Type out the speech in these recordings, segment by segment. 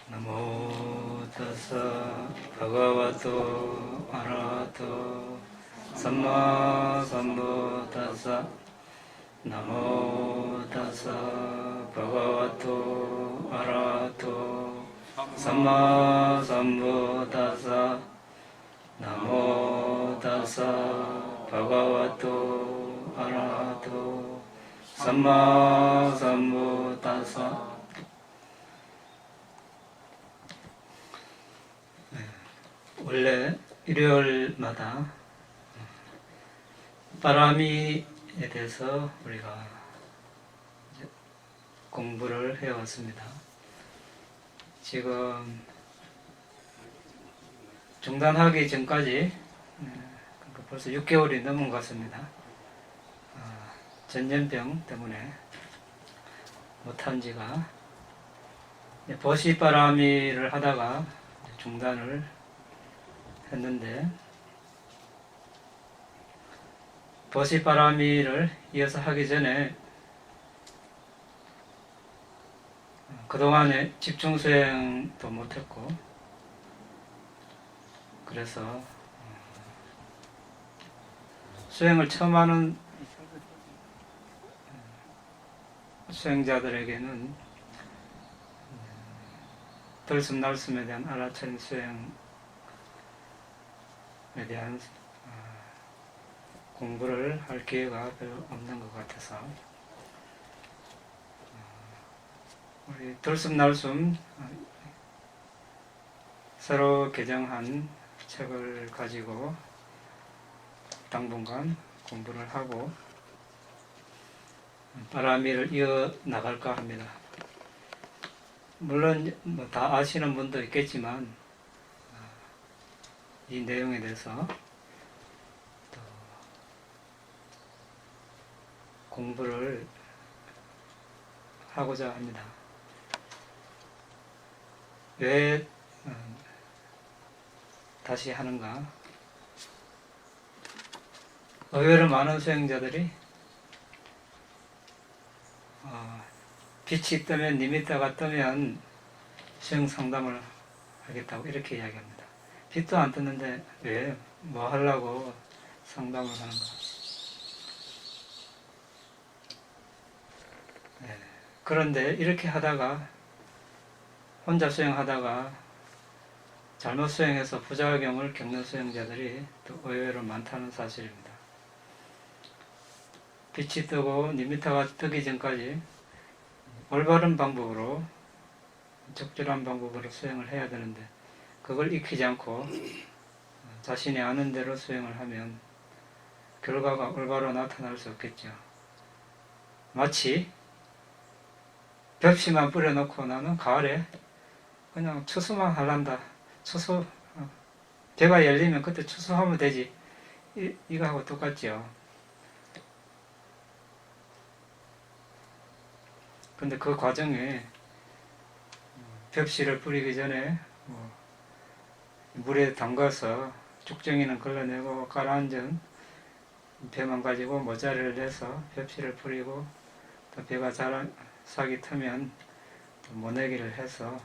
나모 타사 바가와토 아라하토 삼마 삼부타사 나모 타사 바가와토 아라하토 삼마 삼부타사 나모 타사 바가와토 아라하토 삼마 삼부타사. 원래 일요일마다 바람이에 대해서 우리가 공부를 해왔습니다. 지금 중단하기 전까지 벌써 6개월이 넘은 것 같습니다. 전염병 때문에 못한 지가 버시바람이를 하다가 중단을 했는데, 버시바람이를 이어서 하기 전에 그동안에 집중수행도 못했고, 그래서 수행을 처음 하는 수행자들에게는 들숨날숨에 대한 알아차림 수행에 대한 공부를 할 기회가 별로 없는 것 같아서 우리 들숨날숨 새로 개정한 책을 가지고 당분간 공부를 하고 바람이를 이어나갈까 합니다. 물론 다 아시는 분도 있겠지만 이 내용에 대해서 또 공부를 하고자 합니다. 왜 다시 하는가? 의외로 많은 수행자들이 빛이 뜨면 니미타가 뜨면 수행 상담을 하겠다고 이렇게 이야기합니다. 빛도 안 떴는데 왜 뭐 하려고 상담을 하는가? 네. 그런데 이렇게 하다가 혼자 수행하다가 잘못 수행해서 부작용을 겪는 수행자들이 또 의외로 많다는 사실입니다. 빛이 뜨고 니미타가 뜨기 전까지 올바른 방법으로, 적절한 방법으로 수행을 해야 되는데 그걸 익히지 않고 자신이 아는 대로 수행을 하면 결과가 올바로 나타날 수 없겠죠. 마치 벽시만 뿌려놓고 나는 가을에 그냥 추수만 하란다. 추수, 배가 열리면 그때 추수하면 되지. 이거하고 똑같죠. 근데 그 과정에 벽시를 뿌리기 전에 물에 담가서 쭉정이는 걸러내고 가라앉은 배만 가지고 모자를 내서 벽시를 뿌리고 또 배가 잘 싹이 트면 또 모내기를 해서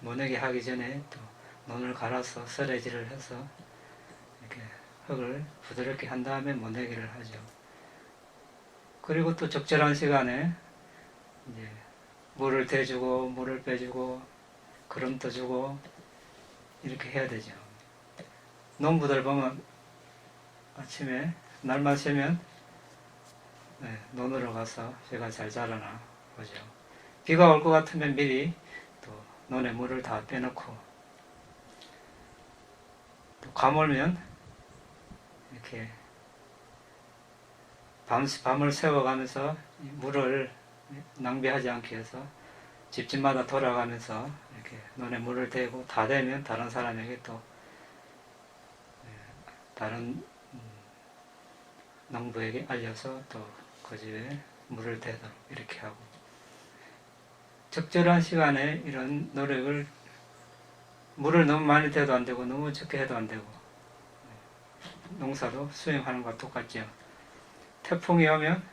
모내기 하기 전에 또 논을 갈아서 썰어지를 해서 이렇게 흙을 부드럽게 한 다음에 모내기를 하죠. 그리고 또 적절한 시간에 이제 물을 대주고 물을 빼주고 거름도 주고 이렇게 해야 되죠. 농부들 보면 아침에 날만 새면 논으로 가서 비가 잘 자라나 보죠. 비가 올 것 같으면 미리 또 논에 물을 다 빼놓고, 또 가물면 이렇게 밤을 새워가면서 물을 낭비하지 않기 위해서 집집마다 돌아가면서 이렇게 논에 물을 대고 다 되면 다른 사람에게 또 다른 농부에게 알려서 또 그 집에 물을 대도록 이렇게 하고, 적절한 시간에 이런 노력을, 물을 너무 많이 대도 안 되고 너무 적게 해도 안 되고, 농사도 수행하는 것과 똑같죠. 태풍이 오면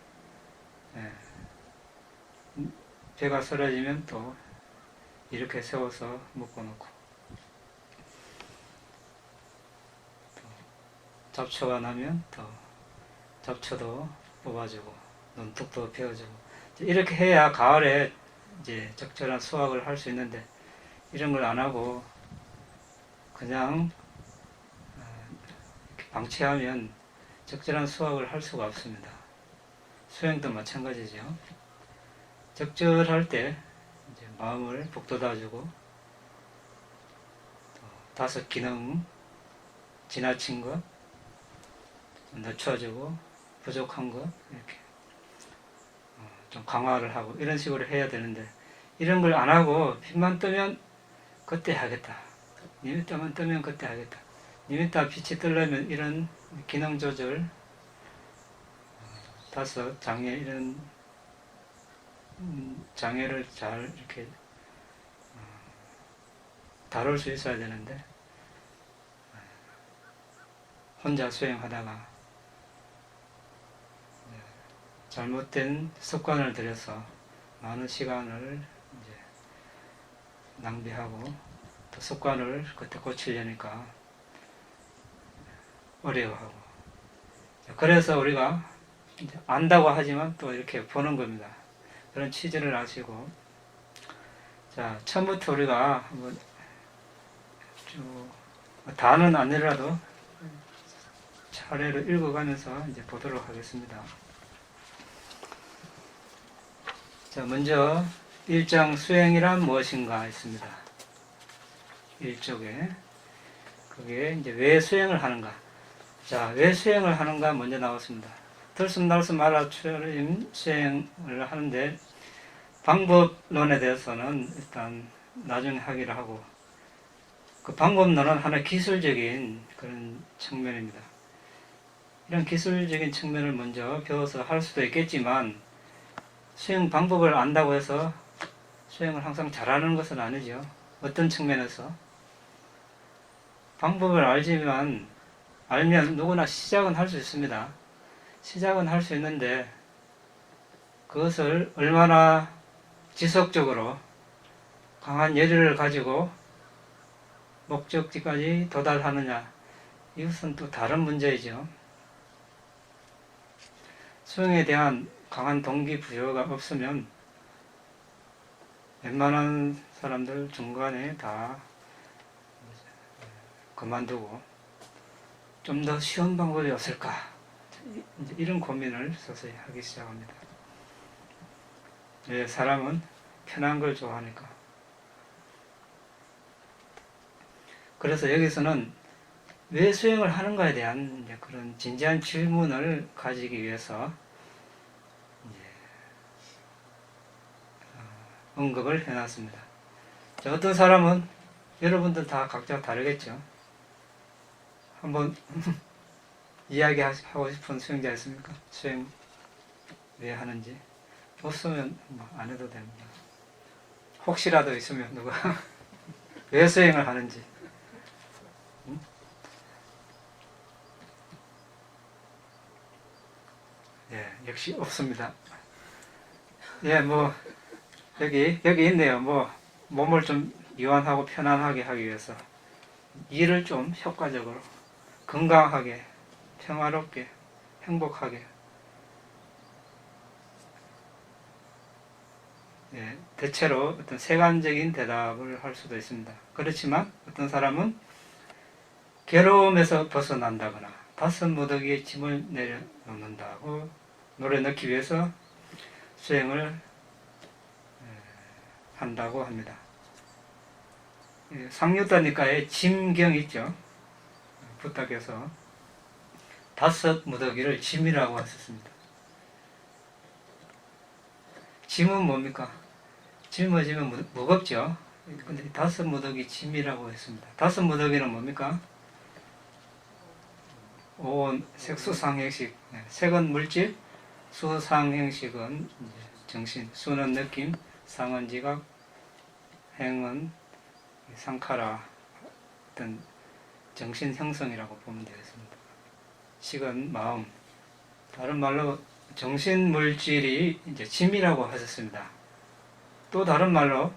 배가 쓰러지면 또 이렇게 세워서 묶어놓고, 또 잡초가 나면 또 잡초도 뽑아주고 논둑도 베어주고, 이렇게 해야 가을에 이제 적절한 수확을 할 수 있는데, 이런 걸 안 하고 그냥 이렇게 방치하면 적절한 수확을 할 수가 없습니다. 수행도 마찬가지죠. 적절할 때 이제 마음을 북돋아주고, 또 다섯 기능 지나친 것 늦춰주고, 부족한 것 이렇게 좀 강화를 하고, 이런 식으로 해야 되는데, 이런 걸 안 하고 빛만 뜨면 그때 하겠다, 니미따만 뜨면 그때 하겠다, 니미따 빛이 뜨려면 이런 기능 조절, 다섯 장애, 이런 장애를 잘 이렇게 다룰 수 있어야 되는데, 혼자 수행하다가 잘못된 습관을 들여서 많은 시간을 이제 낭비하고, 또 습관을 그때 고치려니까 어려워하고, 그래서 우리가 이제 안다고 하지만 또 이렇게 보는 겁니다. 그런 취지를 아시고, 자, 처음부터 우리가 한번 쭉 다는 아니라도 차례로 읽어가면서 이제 보도록 하겠습니다. 자, 먼저 1장 수행이란 무엇인가 있습니다. 1쪽에 그게 이제 왜 수행을 하는가. 자, 왜 수행을 하는가 먼저 나왔습니다. 들숨날숨 알아차림 수행을 하는데, 방법론에 대해서는 일단 나중에 하기로 하고, 그 방법론은 하나의 기술적인 그런 측면입니다. 이런 기술적인 측면을 먼저 배워서 할 수도 있겠지만, 수행 방법을 안다고 해서 수행을 항상 잘하는 것은 아니죠. 어떤 측면에서 방법을 알면 누구나 시작은 할 수 있습니다. 시작은 할 수 있는데, 그것을 얼마나 지속적으로 강한 열의를 가지고 목적지까지 도달하느냐, 이것은 또 다른 문제이죠. 수행에 대한 강한 동기부여가 없으면 웬만한 사람들 중간에 다 그만두고, 좀 더 쉬운 방법이 없을까, 이제 이런 고민을 서서히 하기 시작합니다. 왜? 사람은 편한 걸 좋아하니까. 그래서 여기서는 왜 수행을 하는가에 대한 이제 그런 진지한 질문을 가지기 위해서 이제 언급을 해놨습니다. 자, 어떤 사람은, 여러분들 다 각자 다르겠죠. 한번 이야기하고 싶은 수행자 있습니까? 수행 왜 하는지. 없으면 안 해도 됩니다. 혹시라도 있으면 누가 왜 수행을 하는지. 예, 역시 없습니다. 예, 뭐 여기 있네요. 뭐 몸을 좀 유한하고 편안하게 하기 위해서, 일을 좀 효과적으로 건강하게 평화롭게 행복하게. 예, 대체로 어떤 세간적인 대답을 할 수도 있습니다. 그렇지만 어떤 사람은 괴로움에서 벗어난다거나 다섯 무더기에 짐을 내려놓는다고 노래 넣기 위해서 수행을 한다고 합니다. 상유다니까의 짐경 있죠. 부탁해서 다섯 무더기를 짐이라고 하셨습니다. 짐은 뭡니까? 짊어지면 무겁죠. 근데 다섯 무더기 짐이라고 했습니다. 다섯 무더기는 뭡니까? 오온 색수상행식, 색은 물질, 수상행식은 정신, 수는 느낌, 상은 지각, 행은 상카라, 어떤 정신 형성이라고 보면 되겠습니다. 식은 마음, 다른 말로 정신 물질이 이제 짐이라고 하셨습니다. 또 다른 말로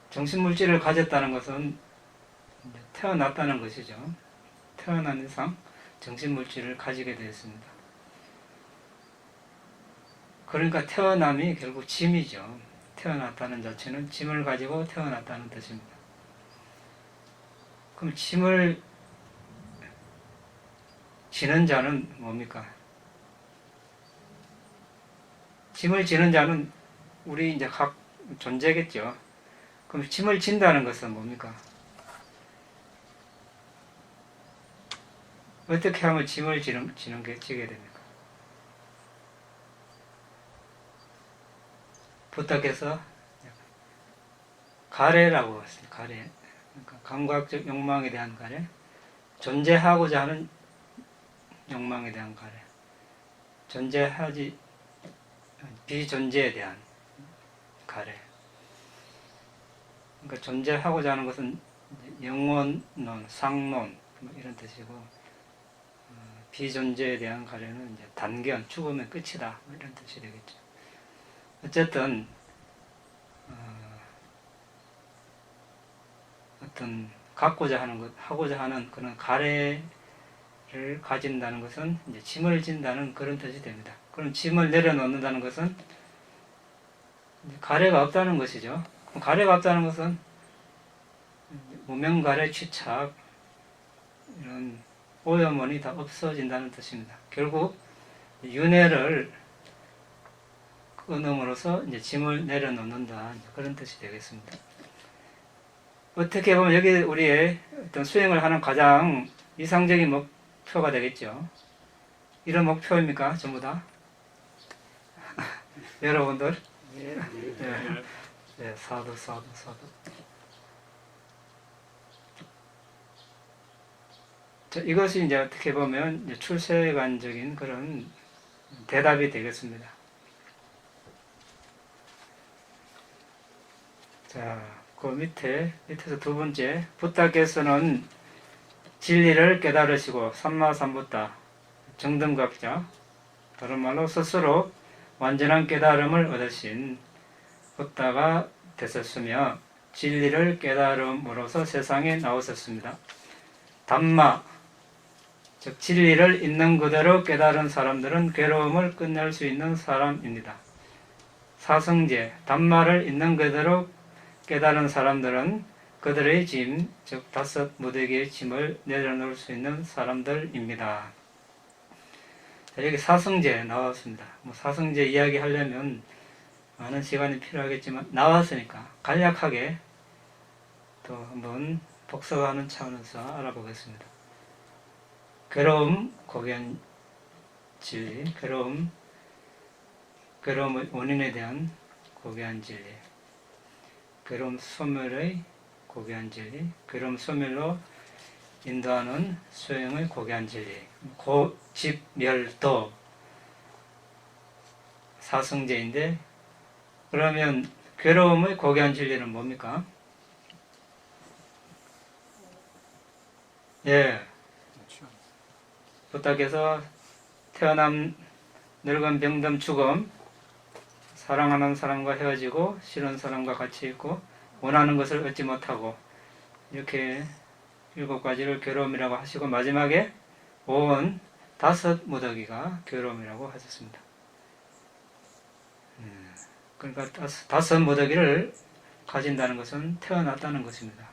정신물질을 가졌다는 것은 태어났다는 것이죠. 태어난 이상 정신물질을 가지게 되었습니다. 그러니까 태어남이 결국 짐이죠. 태어났다는 자체는 짐을 가지고 태어났다는 뜻입니다. 그럼 짐을 지는 자는 뭡니까? 짐을 지는 자는 우리 이제 각 존재겠죠. 그럼 짐을 진다는 것은 뭡니까? 어떻게 하면 짐을 지는 게 지게 됩니까? 부탁해서 가래라고 했어요. 가래. 그러니까 감각적 욕망에 대한 가래, 존재하고자 하는 욕망에 대한 가래, 존재하지 비존재에 대한 가래. 그러니까 존재하고자 하는 것은 영원론, 상론 이런 뜻이고, 비존재에 대한 가래는 이제 단견, 죽으면 끝이다 이런 뜻이 되겠죠. 어쨌든 어떤 갖고자 하는 것, 하고자 하는 그런 가래를 가진다는 것은 이제 짐을 진다는 그런 뜻이 됩니다. 그럼 짐을 내려놓는다는 것은 가래가 없다는 것이죠. 가래가 없다는 것은 무명가래, 취착 이런 오염원이 다 없어진다는 뜻입니다. 결국 윤회를 끊음으로써 이제 짐을 내려놓는다 그런 뜻이 되겠습니다. 어떻게 보면 여기 우리의 어떤 수행을 하는 가장 이상적인 목표가 되겠죠. 이런 목표입니까? 전부 다? 여러분들? 네, 사두. 자, 이것이 이제 어떻게 보면 이제 출세관적인 그런 대답이 되겠습니다. 자, 그 밑에서 두 번째, 부타께서는 진리를 깨달으시고 삼마삼부타 정등각자, 다른 말로 스스로 완전한 깨달음을 얻으신 부타가 되셨으며 진리를 깨달음으로써 세상에 나오셨습니다. 담마, 즉 진리를 있는 그대로 깨달은 사람들은 괴로움을 끝낼 수 있는 사람입니다. 사성제, 담마를 있는 그대로 깨달은 사람들은 그들의 짐, 즉 다섯 무더기의 짐을 내려놓을 수 있는 사람들입니다. 자, 여기 사성제 나왔습니다. 사성제 이야기 하려면 많은 시간이 필요하겠지만 나왔으니까 간략하게 또 한번 복습하는 차원에서 알아보겠습니다. 괴로움, 고견 진리, 괴로움의 원인에 대한 고귀한 진리, 괴로움 소멸의 고귀한 진리, 괴로움 소멸로 인도하는 수행의 고귀한 진리, 고집멸도 사성제인데, 그러면 괴로움의 고귀한 진리는 뭡니까? 예, 부탁해서 태어남, 늙은, 병듦, 죽음, 사랑하는 사람과 헤어지고 싫은 사람과 같이 있고 원하는 것을 얻지 못하고, 이렇게 7가지를 괴로움이라고 하시고 마지막에 온 다섯 무더기가 괴로움이라고 하셨습니다. 그러니까 다섯 무더기를 가진다는 것은 태어났다는 것입니다.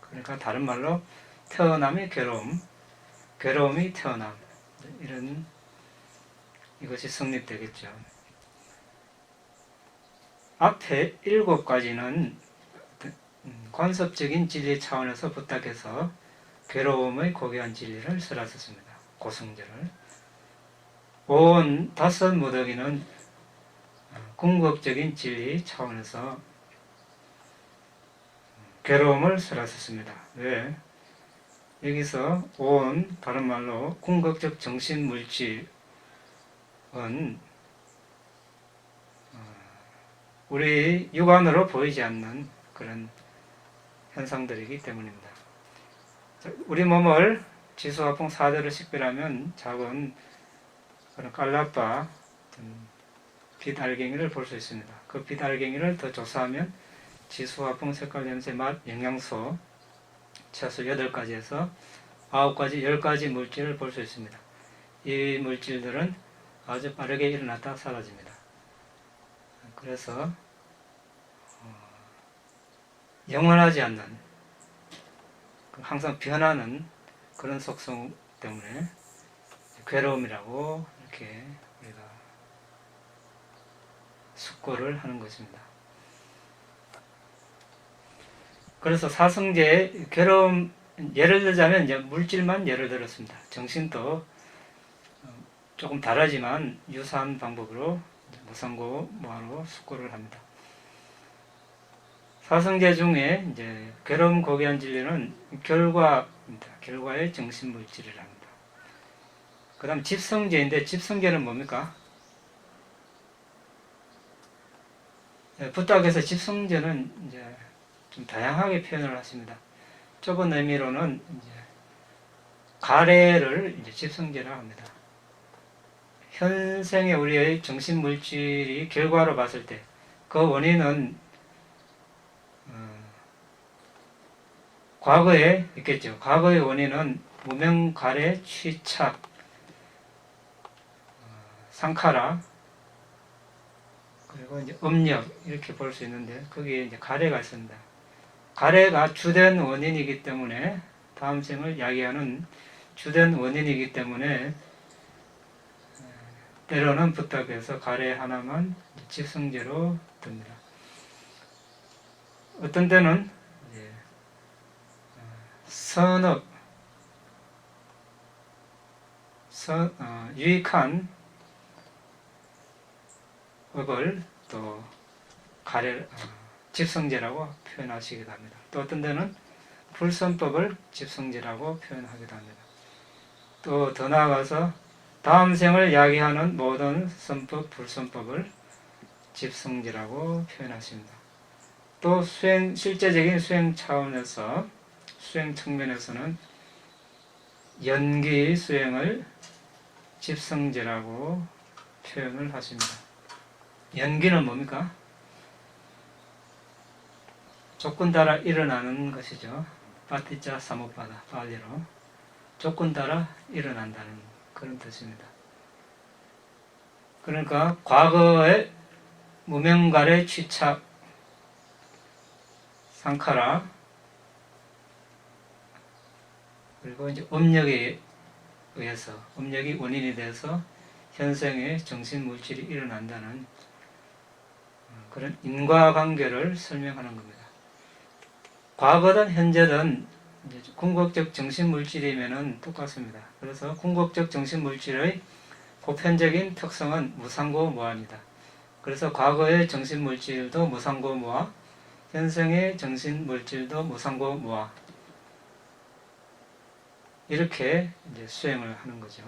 그러니까 다른 말로 태어남이 괴로움, 괴로움이 태어남, 이런 이것이 성립되겠죠. 앞에 7가지는 관습적인 진리 차원에서 부탁해서 괴로움의 고귀한 진리를 설하셨습니다. 고성제를. 온 다섯 무더기는 궁극적인 진리 차원에서 괴로움을 설하셨습니다. 왜? 여기서 온, 다른 말로 궁극적 정신물질은 우리 육안으로 보이지 않는 그런 현상들이기 때문입니다. 우리 몸을 지수화풍 4대로 식별하면 작은 그런 깔라빠 빛알갱이를 볼 수 있습니다. 그 빛알갱이를 더 조사하면 지수, 화풍, 색깔, 냄새, 맛, 영양소 최소 8가지에서 9가지, 10가지 물질을 볼 수 있습니다. 이 물질들은 아주 빠르게 일어났다 사라집니다. 그래서 영원하지 않는, 항상 변하는 그런 속성 때문에 괴로움이라고 이렇게 우리가 숙고를 하는 것입니다. 그래서 사성제의 괴로움, 예를 들자면 이제 물질만 예를 들었습니다. 정신도 조금 다르지만 유사한 방법으로 무상고 무아로 숙고를 합니다. 사성제 중에 이제 괴로움 고귀한 진리는 결과입니다. 결과의 정신 물질이랍니다. 그 다음 집성제인데, 집성제는 뭡니까? 부탁에서 집성제는 이제 좀 다양하게 표현을 하십니다. 좁은 의미로는 이제 가래를 이제 집성제라 합니다. 현생의 우리의 정신 물질이 결과로 봤을 때 그 원인은 과거에 있겠죠. 과거의 원인은 무명, 가래, 취착, 상카라, 그리고 이제 음력 이렇게 볼 수 있는데, 거기에 이제 가래가 있습니다. 가래가 주된 원인이기 때문에, 다음 생을 야기하는 주된 원인이기 때문에 때로는 부탁해서 가래 하나만 집성제로 듭니다. 어떤 때는 선업, 유익한 업을 또 가래, 집성제라고 표현하시기도 합니다. 또 어떤 데는 불선법을 집성제라고 표현하기도 합니다. 또 더 나아가서 다음 생을 야기하는 모든 선법, 불선법을 집성제라고 표현하십니다. 또 실제적인 수행 차원에서, 수행 측면에서는 연기 수행을 집성제라고 표현을 하십니다. 연기는 뭡니까? 조건 따라 일어나는 것이죠. 파티자 사모파다, 발리로 조건 따라 일어난다는 그런 뜻입니다. 그러니까 과거의 무명갈의 취착, 상카라, 그리고 이제 음력에 의해서, 음력이 원인이 돼서 현생의 정신 물질이 일어난다는 그런 인과관계를 설명하는 겁니다. 과거든 현재든 궁극적 정신 물질이면은 똑같습니다. 그래서 궁극적 정신 물질의 보편적인 특성은 무상고무아입니다. 그래서 과거의 정신 물질도 무상고무아, 현생의 정신 물질도 무상고무아, 이렇게 이제 수행을 하는 거죠.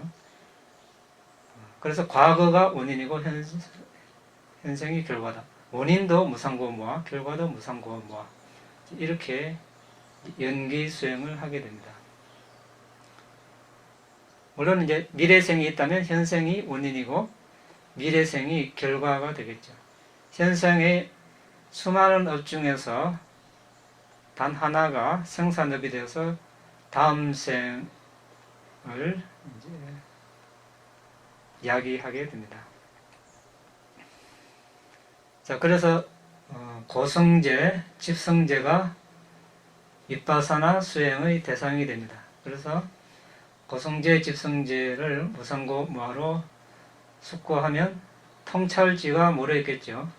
그래서 과거가 원인이고 현생이 결과다. 원인도 무상고무아, 결과도 무상고무아, 이렇게 연기 수행을 하게 됩니다. 물론 이제 미래생이 있다면 현생이 원인이고 미래생이 결과가 되겠죠. 현생의 수많은 업 중에서 단 하나가 생산업이 되어서 다음 생을 이제 야기하게 됩니다. 자, 그래서 고성제, 집성제가 윗바사나 수행의 대상이 됩니다. 그래서 고성제, 집성제를 무상고무아로 숙고하면 통찰지가 모여있겠죠.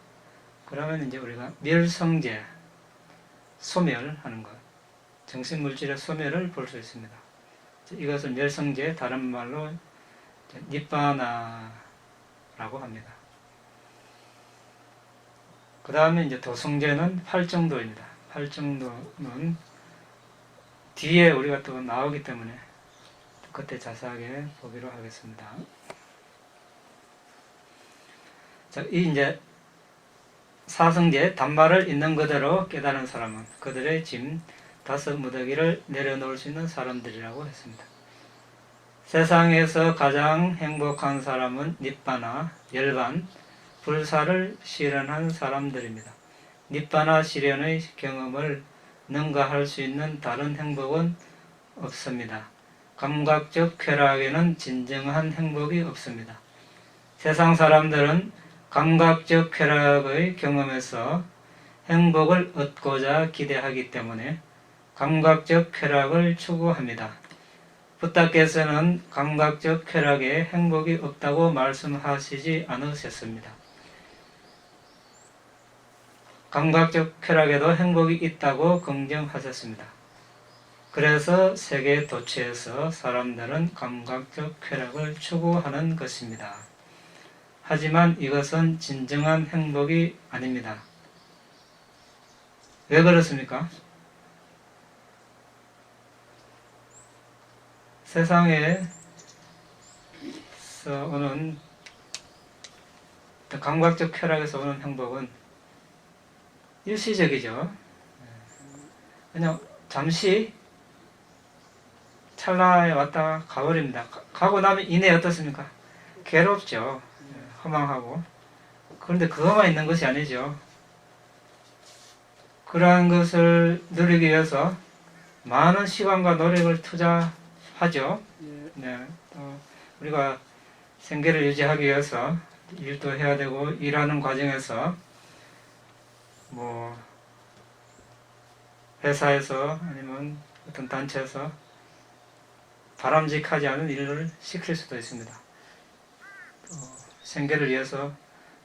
그러면 이제 우리가 멸성제, 소멸하는 것, 정신물질의 소멸을 볼 수 있습니다. 이것을 멸성제, 다른 말로 니바나라고 합니다. 그 다음에 이제 도성제는 활정도입니다. 활정도는 뒤에 우리가 또 나오기 때문에 그때 자세하게 보기로 하겠습니다. 자, 이 이제 사성제 단말을 있는 그대로 깨달은 사람은 그들의 짐 5무더기를 내려놓을 수 있는 사람들이라고 했습니다. 세상에서 가장 행복한 사람은 닛바나, 열반, 불사를 실현한 사람들입니다. 니바나 실현의 경험을 능가할 수 있는 다른 행복은 없습니다. 감각적 쾌락에는 진정한 행복이 없습니다. 세상 사람들은 감각적 쾌락의 경험에서 행복을 얻고자 기대하기 때문에 감각적 쾌락을 추구합니다. 부다께서는 감각적 쾌락에 행복이 없다고 말씀하시지 않으셨습니다. 감각적 쾌락에도 행복이 있다고 긍정하셨습니다. 그래서 세계 도처에서 사람들은 감각적 쾌락을 추구하는 것입니다. 하지만 이것은 진정한 행복이 아닙니다. 왜 그렇습니까? 세상에서 오는 감각적 쾌락에서 오는 행복은 일시적이죠. 그냥 잠시 찰나에 왔다가 가버립니다. 가고 나면 이내 어떻습니까? 괴롭죠. 허망하고. 그런데 그것만 있는 것이 아니죠. 그러한 것을 누리기 위해서 많은 시간과 노력을 투자하죠. 네. 우리가 생계를 유지하기 위해서 일도 해야 되고, 일하는 과정에서 회사에서 아니면 어떤 단체에서 바람직하지 않은 일을 시킬 수도 있습니다. 또 생계를 위해서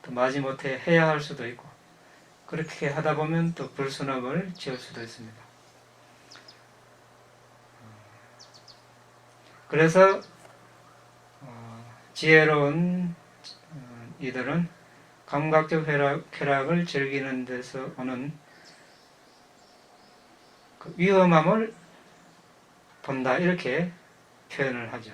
또 마지못해 해야 할 수도 있고, 그렇게 하다 보면 또 불순업을 지을 수도 있습니다. 그래서 지혜로운 이들은 감각적 쾌락을 즐기는 데서 오는 그 위험함을 본다, 이렇게 표현을 하죠.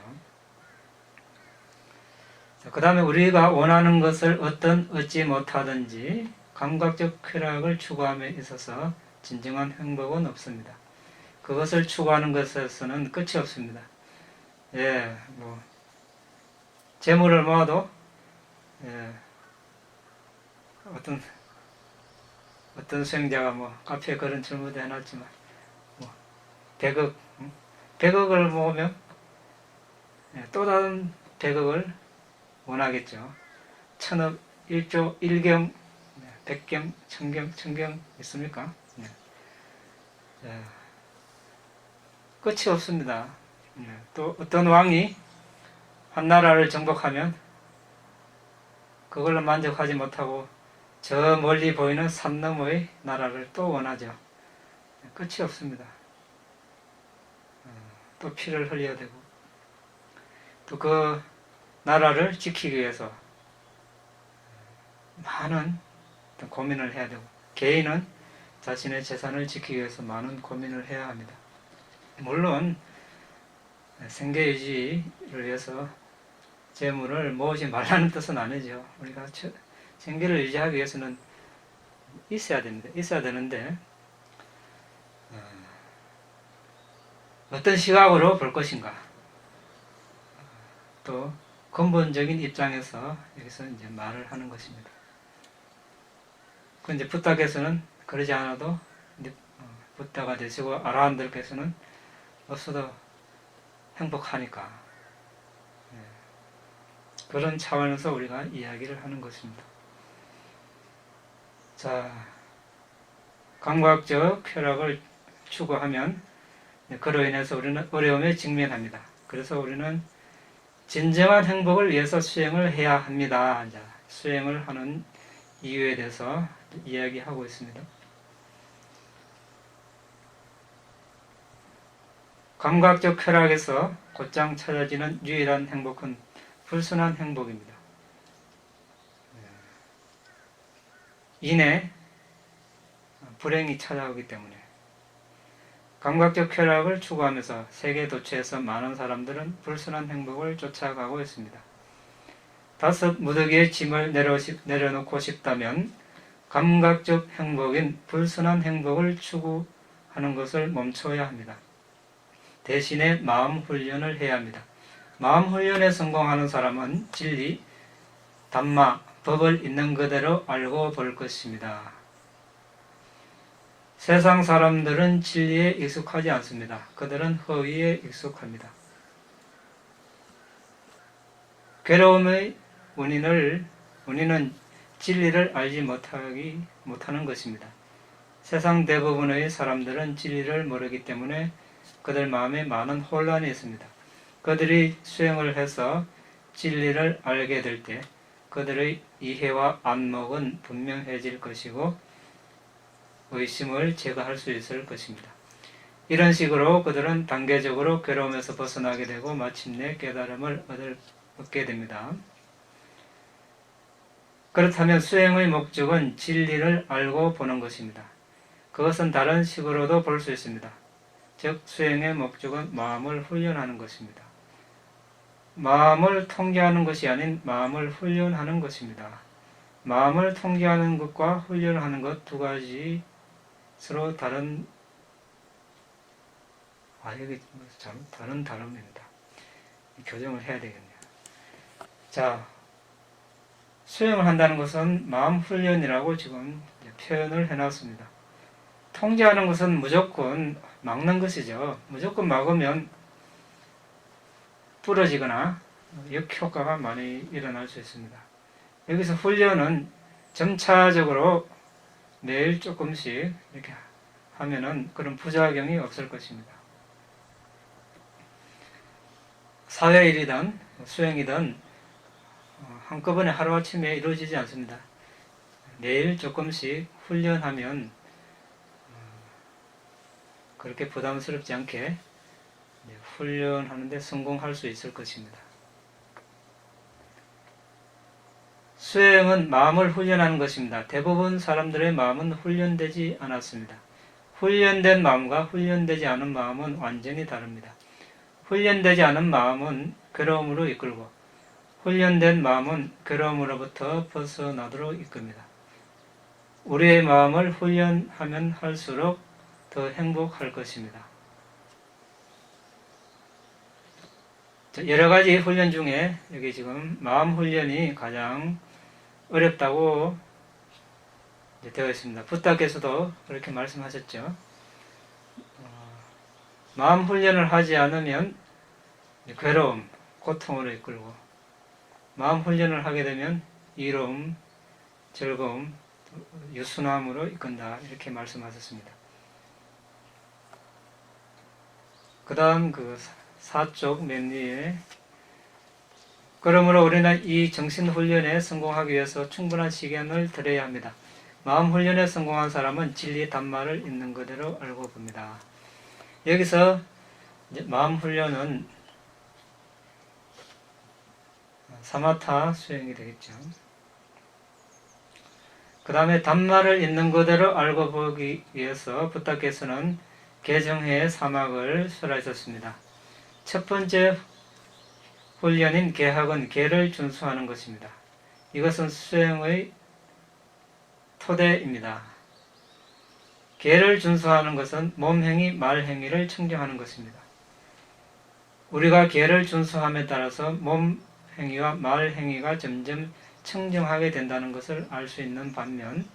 그 다음에 우리가 원하는 것을 얻지 못하든지 감각적 쾌락을 추구함에 있어서 진정한 행복은 없습니다. 그것을 추구하는 것에서는 끝이 없습니다. 재물을 모아도 어떤 수행자가 카페에 그런 질문도 해놨지만 100억을 모으면 또 다른 100억을 원하겠죠. 1000억, 1조, 1경, 100경, 1000경, 1000경 있습니까? 끝이 없습니다. 또 어떤 왕이 한 나라를 정복하면 그걸로 만족하지 못하고 저 멀리 보이는 산 너머의 나라를 또 원하죠. 끝이 없습니다. 또 피를 흘려야 되고, 또 그 나라를 지키기 위해서 많은 고민을 해야 되고, 개인은 자신의 재산을 지키기 위해서 많은 고민을 해야 합니다. 물론 생계 유지를 위해서 재물을 모으지 말라는 뜻은 아니죠. 우리가 생계를 유지하기 위해서는 있어야 됩니다. 있어야 되는데 어떤 시각으로 볼 것인가, 또 근본적인 입장에서 여기서 이제 말을 하는 것입니다. 그 이제 부다께서는 그러지 않아도 부다가 되시고 아라한들께서는 없어도 행복하니까, 그런 차원에서 우리가 이야기를 하는 것입니다. 자, 감각적 쾌락을 추구하면 그로 인해서 우리는 어려움에 직면합니다. 그래서 우리는 진정한 행복을 위해서 수행을 해야 합니다. 자, 수행을 하는 이유에 대해서 이야기하고 있습니다. 감각적 쾌락에서 곧장 찾아지는 유일한 행복은 불순한 행복입니다. 이내 불행이 찾아오기 때문에 감각적 쾌락을 추구하면서 세계 도처에서 많은 사람들은 불순한 행복을 쫓아가고 있습니다. 다섯 무더기의 짐을 내려놓고 싶다면 감각적 행복인 불순한 행복을 추구하는 것을 멈춰야 합니다. 대신에 마음 훈련을 해야 합니다. 마음 훈련에 성공하는 사람은 진리, 담마, 법을 있는 그대로 알고 볼 것입니다. 세상 사람들은 진리에 익숙하지 않습니다. 그들은 허위에 익숙합니다. 괴로움의 원인은 진리를 알지 못하는 것입니다. 세상 대부분의 사람들은 진리를 모르기 때문에 그들 마음에 많은 혼란이 있습니다. 그들이 수행을 해서 진리를 알게 될 때 그들의 이해와 안목은 분명해질 것이고 의심을 제거할 수 있을 것입니다. 이런 식으로 그들은 단계적으로 괴로움에서 벗어나게 되고 마침내 깨달음을 얻게 됩니다. 그렇다면 수행의 목적은 진리를 알고 보는 것입니다. 그것은 다른 식으로도 볼 수 있습니다. 즉 수행의 목적은 마음을 훈련하는 것입니다. 마음을 통제하는 것이 아닌 마음을 훈련하는 것입니다. 마음을 통제하는 것과 훈련하는 것 두 가지 서로 다른 여기 다른 단어입니다. 교정을 해야 되겠네요. 자, 수행을 한다는 것은 마음 훈련이라고 지금 표현을 해놨습니다. 통제하는 것은 무조건 막는 것이죠. 무조건 막으면 부러지거나 역효과가 많이 일어날 수 있습니다. 여기서 훈련은 점차적으로 매일 조금씩 이렇게 하면은 그런 부작용이 없을 것입니다. 사회일이든 수행이든 한꺼번에 하루아침에 이루어지지 않습니다. 매일 조금씩 훈련하면 그렇게 부담스럽지 않게 훈련하는 데 성공할 수 있을 것입니다. 수행은 마음을 훈련하는 것입니다. 대부분 사람들의 마음은 훈련되지 않았습니다. 훈련된 마음과 훈련되지 않은 마음은 완전히 다릅니다. 훈련되지 않은 마음은 괴로움으로 이끌고 훈련된 마음은 괴로움으로부터 벗어나도록 이끕니다. 우리의 마음을 훈련하면 할수록 더 행복할 것입니다. 여러 가지 훈련 중에 여기 지금 마음 훈련이 가장 어렵다고 되어 있습니다. 부타께서도 그렇게 말씀하셨죠. 마음 훈련을 하지 않으면 괴로움, 고통으로 이끌고 마음 훈련을 하게 되면 이로움, 즐거움, 유순함으로 이끈다 이렇게 말씀하셨습니다. 그 다음 그 4쪽 맨 위에 그러므로 우리는 이 정신훈련에 성공하기 위해서 충분한 시간을 들여야 합니다. 마음 훈련에 성공한 사람은 진리의 단말을 있는 그대로 알고 봅니다. 여기서 이제 마음 훈련은 사마타 수행이 되겠죠. 그 다음에 단말을 있는 그대로 알고 보기 위해서 부타께서는 개정회의 사막을 설하셨습니다. 첫 번째 훈련인 개학은 개를 준수하는 것입니다. 이것은 수행의 토대입니다. 개를 준수하는 것은 몸행위, 말행위를 청정하는 것입니다. 우리가 개를 준수함에 따라서 몸행위와 말행위가 점점 청정하게 된다는 것을 알 수 있는 반면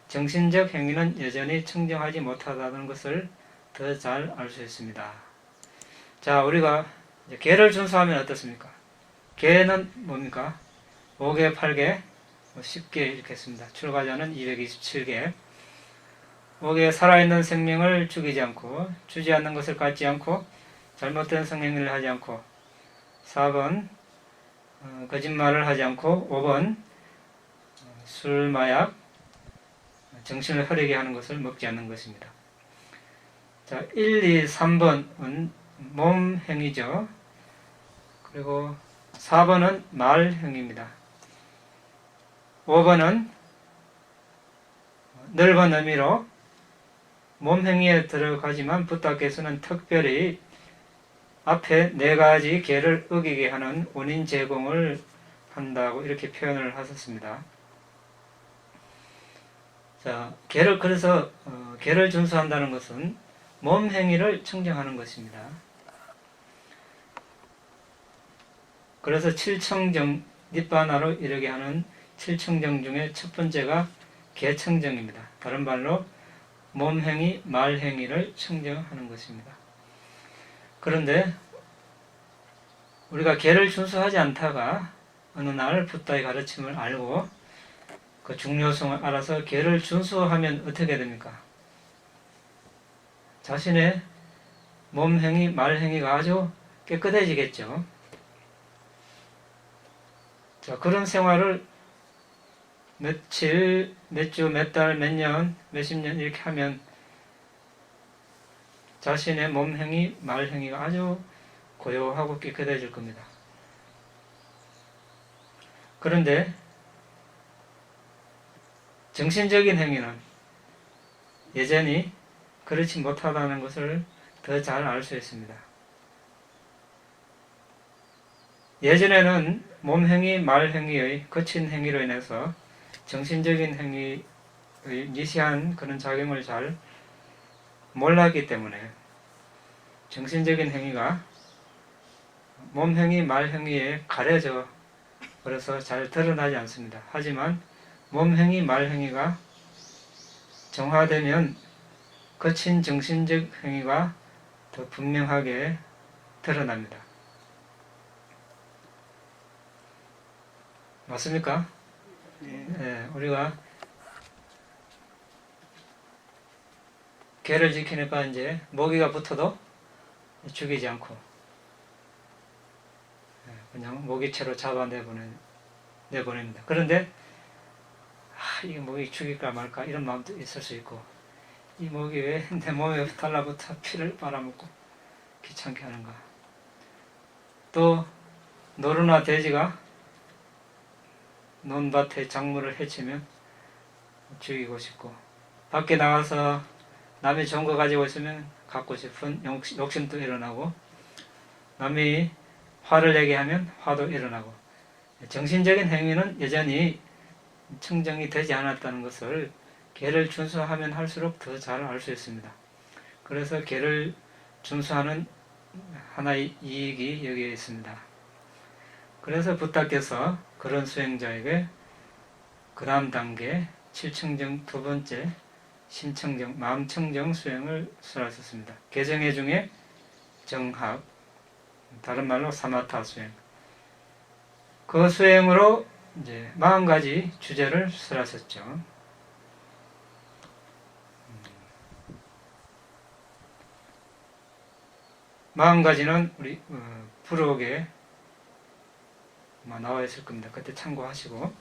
정신적 행위는 여전히 청정하지 못하다는 것을 더 잘 알 수 있습니다. 자, 우리가 개를 준수하면 어떻습니까? 개는 뭡니까? 5개, 8개, 10개 이렇게 했습니다. 출가자는 227개. 5개 살아있는 생명을 죽이지 않고 주지 않는 것을 갖지 않고 잘못된 성행위를 하지 않고 4번 거짓말을 하지 않고 5번 술, 마약, 정신을 흐리게 하는 것을 먹지 않는 것입니다. 자, 1, 2, 3번은 몸 행위죠. 그리고 4번은 말 행위입니다. 5번은 넓은 의미로 몸 행위에 들어가지만 부타께서는 특별히 앞에 4가지 개를 어기게 하는 원인 제공을 한다고 이렇게 표현을 하셨습니다. 자, 그래서 개를 준수한다는 것은 몸 행위를 청정하는 것입니다. 그래서 칠청정 니바나로 이르게 하는 7청정 중에 첫 번째가 개청정입니다. 다른 말로 몸행위, 말행위를 청정하는 것입니다. 그런데 우리가 개를 준수하지 않다가 어느 날 붓다의 가르침을 알고 그 중요성을 알아서 개를 준수하면 어떻게 됩니까? 자신의 몸행위, 말행위가 아주 깨끗해지겠죠. 자, 그런 생활을 며칠, 몇 주, 몇 달, 몇 년, 몇십 년 이렇게 하면 자신의 몸행위, 말행위가 아주 고요하고 깨끗해질 겁니다. 그런데 정신적인 행위는 여전히 그렇지 못하다는 것을 더 잘 알 수 있습니다. 예전에는 몸행위, 말행위의 거친 행위로 인해서 정신적인 행위의 미세한 그런 작용을 잘 몰랐기 때문에 정신적인 행위가 몸행위, 말행위에 가려져 버려서 잘 드러나지 않습니다. 하지만 몸행위, 말행위가 정화되면 거친 정신적 행위가 더 분명하게 드러납니다. 맞습니까? 네, 우리가 개를 지키니까 이제 모기가 붙어도 죽이지 않고 그냥 모기채로 내보냅니다. 그런데 이게 모기 죽일까 말까 이런 마음도 있을 수 있고, 이 모기 왜 내 몸에 달라붙어 피를 빨아먹고 귀찮게 하는가. 또 노루나 돼지가 논밭의 작물을 해치면 죽이고 싶고, 밖에 나가서 남이 좋은 거 가지고 있으면 갖고 싶은 욕심도 일어나고, 남이 화를 내게 하면 화도 일어나고, 정신적인 행위는 여전히 청정이 되지 않았다는 것을 개를 준수하면 할수록 더 잘 알 수 있습니다. 그래서 개를 준수하는 하나의 이익이 여기에 있습니다. 그래서 부탁께서 그런 수행자에게 그 다음 단계 7청정 두 번째 심청정, 마음청정 수행을 설하셨습니다. 개정회 중에 정학, 다른 말로 사마타 수행. 그 수행으로 이제 40가지 주제를 설하셨죠. 40가지는 우리 부록에 나와 있을 겁니다. 그때 참고하시고,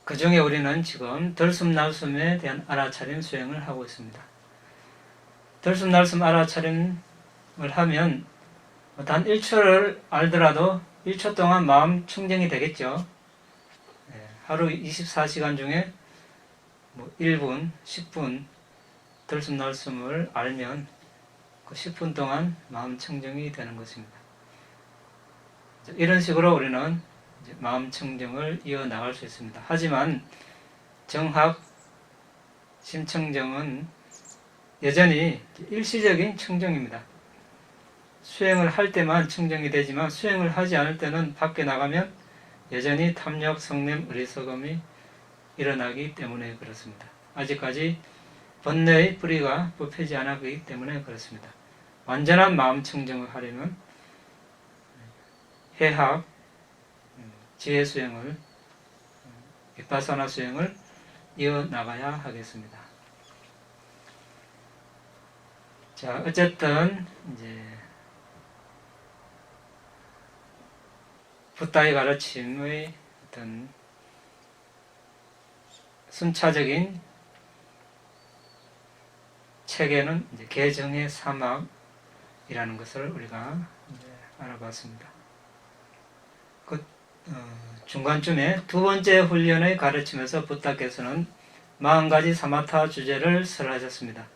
그 중에 우리는 지금 들숨날숨에 대한 알아차림 수행을 하고 있습니다. 들숨날숨 알아차림을 하면 단 1초를 알더라도 1초 동안 마음 청정이 되겠죠. 하루 24시간 중에 1분, 10분 들숨날숨을 알면 그 10분 동안 마음 청정이 되는 것입니다. 이런 식으로 우리는 마음 청정을 이어나갈 수 있습니다. 하지만 정학, 심청정은 여전히 일시적인 청정입니다. 수행을 할 때만 청정이 되지만 수행을 하지 않을 때는 밖에 나가면 여전히 탐욕, 성냄, 어리석음이 일어나기 때문에 그렇습니다. 아직까지 번뇌의 뿌리가 뽑히지 않았기 때문에 그렇습니다. 완전한 마음 청정을 하려면 해학, 지혜 수행을, 비파사나 수행을 이어나가야 하겠습니다. 자, 어쨌든 이제 붓다의 가르침의 어떤 순차적인 체계는 이제 개정의 사막이라는 것을 우리가 이제 알아봤습니다. 중간쯤에 두 번째 훈련의 가르침에서 붓다께서는 40가지 사마타 주제를 설하셨습니다.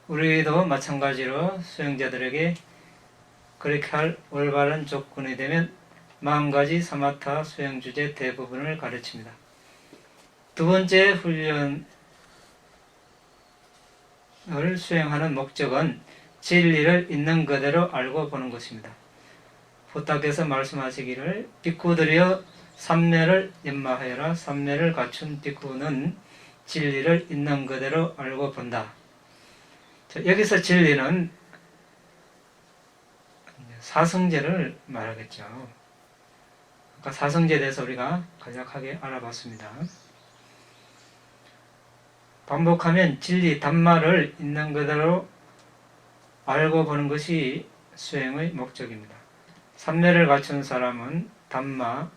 우리도 마찬가지로 수행자들에게 그렇게 할 올바른 조건이 되면 40가지 사마타 수행 주제 대부분을 가르칩니다. 두 번째 훈련을 수행하는 목적은 진리를 있는 그대로 알고 보는 것입니다. 부탁해서 말씀하시기를 빅구들이여 삼매를 연마하여라. 삼매를 갖춘 빅구는 진리를 있는 그대로 알고 본다. 자, 여기서 진리는 사성제를 말하겠죠. 아까 사성제에 대해서 우리가 간략하게 알아봤습니다. 반복하면 진리 단말을 있는 그대로 알고 보는 것이 수행의 목적입니다. 삼매를 갖춘 사람은 단마,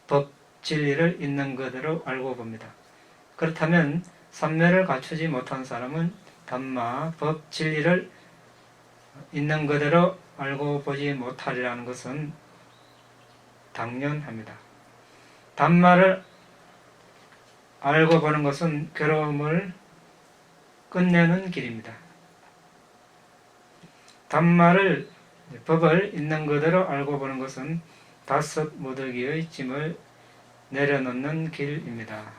법, 진리를 있는 그대로 알고 봅니다. 그렇다면 삼매를 갖추지 못한 사람은 단마, 법, 진리를 있는 그대로 알고 보지 못하리라는 것은 당연합니다. 단마를 알고 보는 것은 괴로움을 끝내는 길입니다. 단마를, 법을 있는 그대로 알고 보는 것은 다섯 무더기의 짐을 내려놓는 길입니다.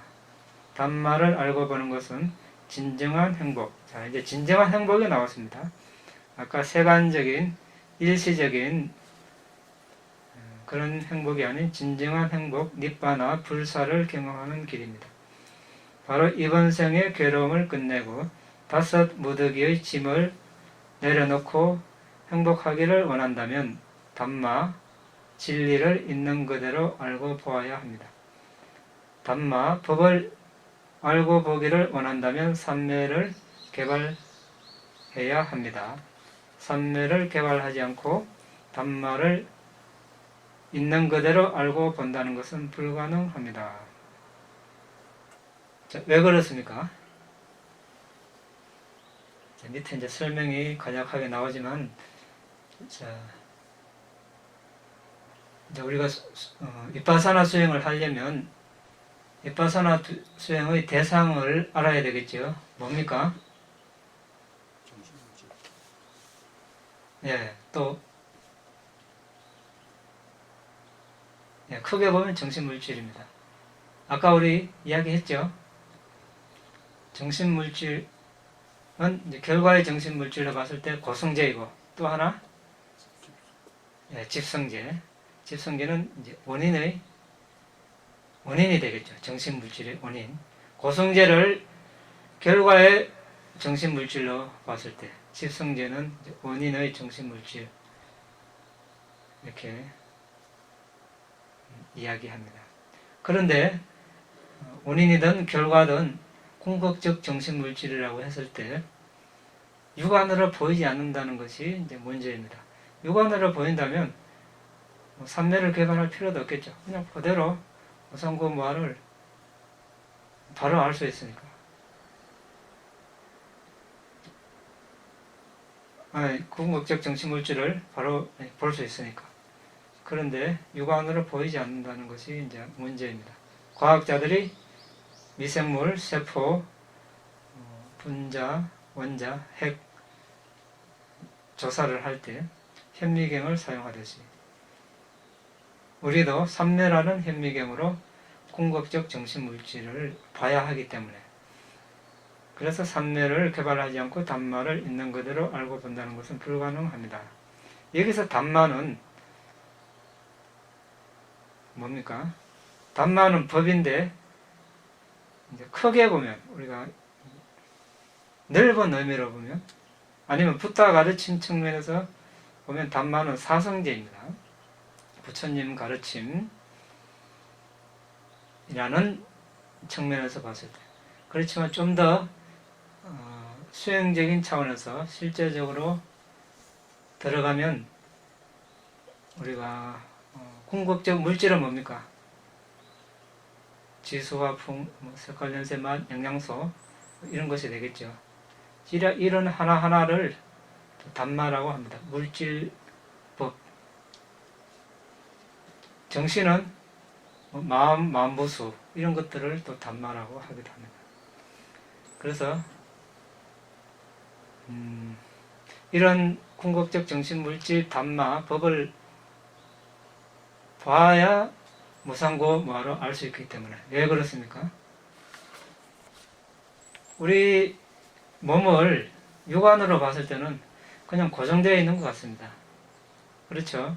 단마를 알고 보는 것은 진정한 행복. 자, 이제 진정한 행복이 나왔습니다. 아까 세간적인, 일시적인 그런 행복이 아닌 진정한 행복, 니바나 불사를 경험하는 길입니다. 바로 이번 생의 괴로움을 끝내고 다섯 무더기의 짐을 내려놓고 행복하기를 원한다면 단마, 진리를 있는 그대로 알고 보아야 합니다. 단마, 법을 알고 보기를 원한다면 삼매를 개발해야 합니다. 삼매를 개발하지 않고 단마를 있는 그대로 알고 본다는 것은 불가능합니다. 자, 왜 그렇습니까? 자, 밑에 이제 설명이 간략하게 나오지만, 자, 이제 우리가 비파사나 수행을 하려면 비파사나 수행의 대상을 알아야 되겠죠. 뭡니까? 예, 또 예, 크게 보면 정신물질입니다. 아까 우리 이야기했죠. 정신물질은 이제 결과의 정신물질로 봤을 때 고성제이고, 또 하나 예, 집성제. 집성제는 이제 원인이 되겠죠. 정신물질의 원인. 고성제를 결과의 정신물질로 봤을 때, 집성제는 원인의 정신물질, 이렇게 이야기합니다. 그런데 원인이든 결과든 궁극적 정신물질이라고 했을 때 육안으로 보이지 않는다는 것이 이제 문제입니다. 육안으로 보인다면 삼매를 개발할 필요도 없겠죠. 그냥 그대로 무상고무아를 바로 알 수 있으니까. 궁극적 정신물질을 바로 볼 수 있으니까. 그런데 육안으로 보이지 않는다는 것이 이제 문제입니다. 과학자들이 미생물, 세포, 분자, 원자, 핵 조사를 할 때 현미경을 사용하듯이 우리도 삼매라는 현미경으로 궁극적 정신물질을 봐야 하기 때문에, 그래서 삼매를 개발하지 않고 단마를 있는 그대로 알고 본다는 것은 불가능합니다. 여기서 단마는 뭡니까? 단마는 법인데, 이제 크게 보면, 우리가 넓은 의미로 보면, 아니면 붓다 가르침 측면에서 보면 단마는 사성제입니다. 부처님 가르침이라는 측면에서 봤을 때. 그렇지만 좀 더 수행적인 차원에서 실제적으로 들어가면 우리가 궁극적 물질은 뭡니까? 지수와 풍, 색깔, 냄새, 맛, 영양소 이런 것이 되겠죠. 이런 하나하나를 단마라고 합니다. 물질법. 정신은 마음보수 이런 것들을 또 단마라고 하기도 합니다. 그래서 이런 궁극적 정신물질 단마 법을 봐야 무상고 무아로 알 수 있기 때문에. 왜 그렇습니까? 우리 몸을 육안으로 봤을 때는 그냥 고정되어 있는 것 같습니다. 그렇죠?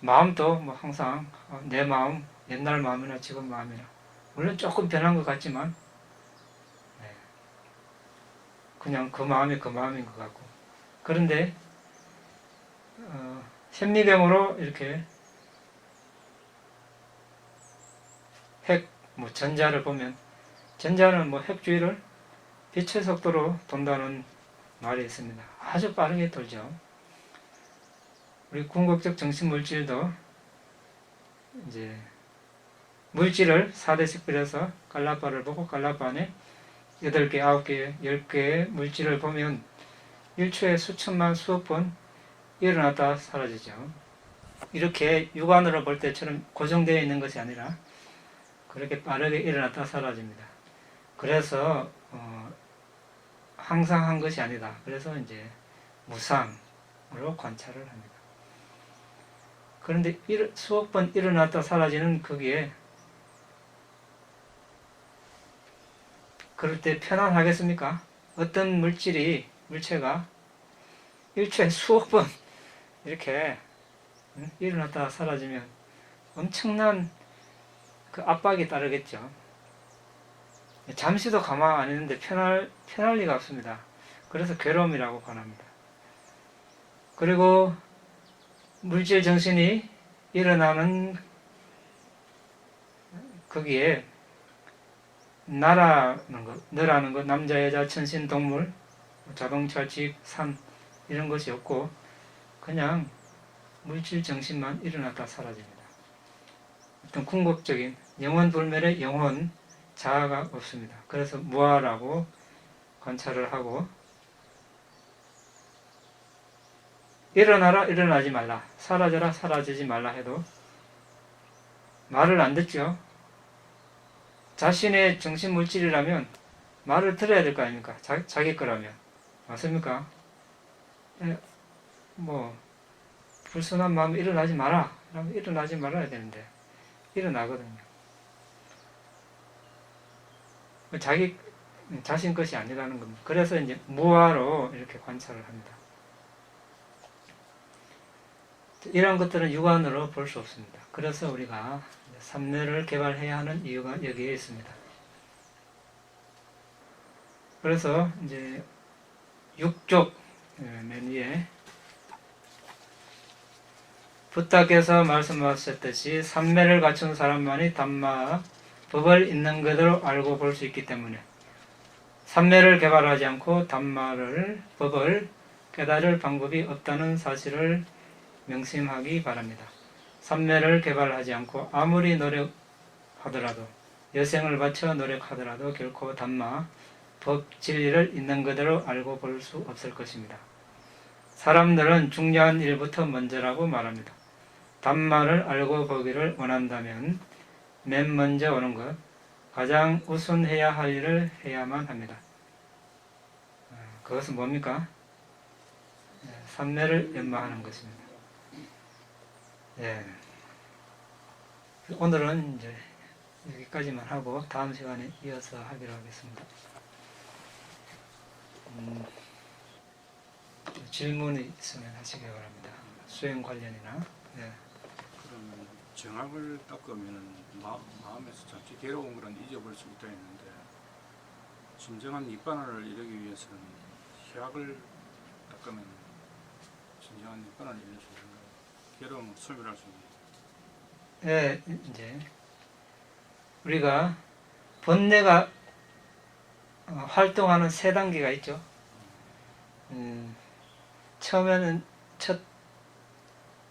마음도 뭐 항상 내 마음, 옛날 마음이나 지금 마음이나 물론 조금 변한 것 같지만 그냥 그 마음이 그 마음인 것 같고, 그런데 현미경으로 이렇게 핵, 뭐 전자를 보면 전자는 뭐 핵 주위를 빛의 속도로 돈다는 말이 있습니다. 아주 빠르게 돌죠. 우리 궁극적 정신 물질도 이제 물질을 4대씩 그려서 갈라파를 보고 갈라파 안에 8개, 9개, 10개의 물질을 보면 1초에 수천만 수억 번 일어났다 사라지죠. 이렇게 육안으로 볼 때처럼 고정되어 있는 것이 아니라 그렇게 빠르게 일어났다 사라집니다. 그래서 항상 한 것이 아니다. 그래서 이제 무상으로 관찰을 합니다. 그런데 수억 번 일어났다 사라지는 거기에 그럴 때 편안하겠습니까? 어떤 물체가 1초에 수억 번 이렇게 일어났다 사라지면 엄청난 그 압박이 따르겠죠. 잠시도 가만 안 있는데 편할 리가 없습니다. 그래서 괴로움이라고 권합니다. 그리고 물질 정신이 일어나는 거기에 너라는 것, 남자, 여자, 천신, 동물, 자동차, 집, 산 이런 것이 없고 그냥 물질 정신만 일어났다 사라집니다. 어떤 궁극적인 영원불멸의 영혼, 자아가 없습니다. 그래서 무아라고 관찰을 하고 일어나라 일어나지 말라, 사라져라 사라지지 말라 해도 말을 안 듣죠. 자신의 정신물질이라면 말을 들어야 될 거 아닙니까? 자기 거라면. 맞습니까? 뭐 불순한 마음이 일어나지 마라 그러면 일어나지 말아야 되는데 일어나거든요. 자신 것이 아니라는 겁니다. 그래서 이제 무아로 이렇게 관찰을 합니다. 이런 것들은 육안으로 볼 수 없습니다. 그래서 우리가 삼매를 개발해야 하는 이유가 여기에 있습니다. 그래서 이제 6쪽 맨 위에 부탁께서 말씀하셨듯이 삼매를 갖춘 사람만이 담마 법을 있는 그대로 알고 볼 수 있기 때문에 삼매를 개발하지 않고 담마를 법을 깨달을 방법이 없다는 사실을 명심하기 바랍니다. 삼매를 개발하지 않고 아무리 노력하더라도 여생을 바쳐 노력하더라도 결코 담마 법 진리를 있는 그대로 알고 볼 수 없을 것입니다. 사람들은 중요한 일부터 먼저라고 말합니다. 담마를 알고 보기를 원한다면 맨 먼저 오는 것, 가장 우선해야 할 일을 해야만 합니다. 그것은 뭡니까? 삼매를 연마하는 것입니다. 예. 오늘은 이제 여기까지만 하고 다음 시간에 이어서 하기로 하겠습니다. 질문이 있으면 하시기 바랍니다. 수행 관련이나. 예. 그러면 정학을 닦으면 마음에서 잠시 괴로운 건 잊어버릴 수 있다 했는데 진정한 니bb안을 이루기 위해서는 희학을 닦으면 진정한 니bb안을 이룰 수 있는 괴로움을 소멸할 수 있는. 예, 이제 우리가 번뇌가 활동하는 세 단계가 있죠. 처음에는 첫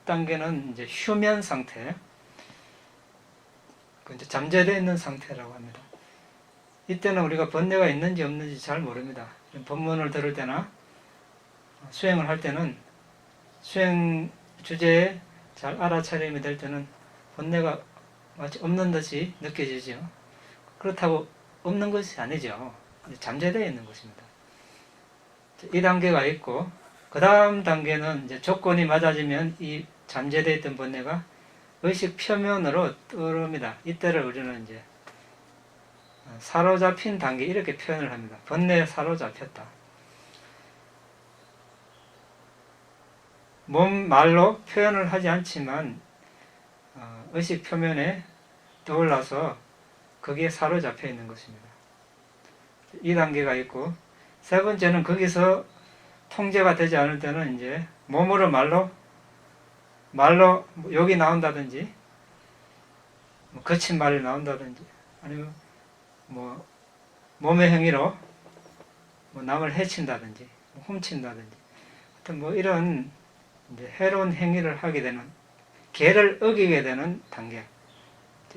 단계는 이제 휴면 상태, 이제 잠재되어 있는 상태라고 합니다. 이때는 우리가 번뇌가 있는지 없는지 잘 모릅니다. 법문을 들을 때나 수행을 할 때는 수행 주제에 잘 알아차림이 될 때는 번뇌가 마치 없는 듯이 느껴지죠. 그렇다고 없는 것이 아니죠. 잠재되어 있는 것입니다. 이 단계가 있고, 그 다음 단계는 이제 조건이 맞아지면 이 잠재되어 있던 번뇌가 의식 표면으로 떠오릅니다. 이때를 우리는 이제 사로잡힌 단계 이렇게 표현을 합니다. 번뇌에 사로잡혔다. 말로 표현을 하지 않지만 의식 표면에 떠올라서 거기에 사로잡혀 있는 것입니다. 이 단계가 있고, 세 번째는 거기서 통제가 되지 않을 때는 이제 몸으로 말로 욕이 나온다든지, 거친 말이 나온다든지, 아니면 몸의 행위로 남을 해친다든지, 훔친다든지, 하여튼 이런 이제 해로운 행위를 하게 되는, 계를 어기게 되는 단계,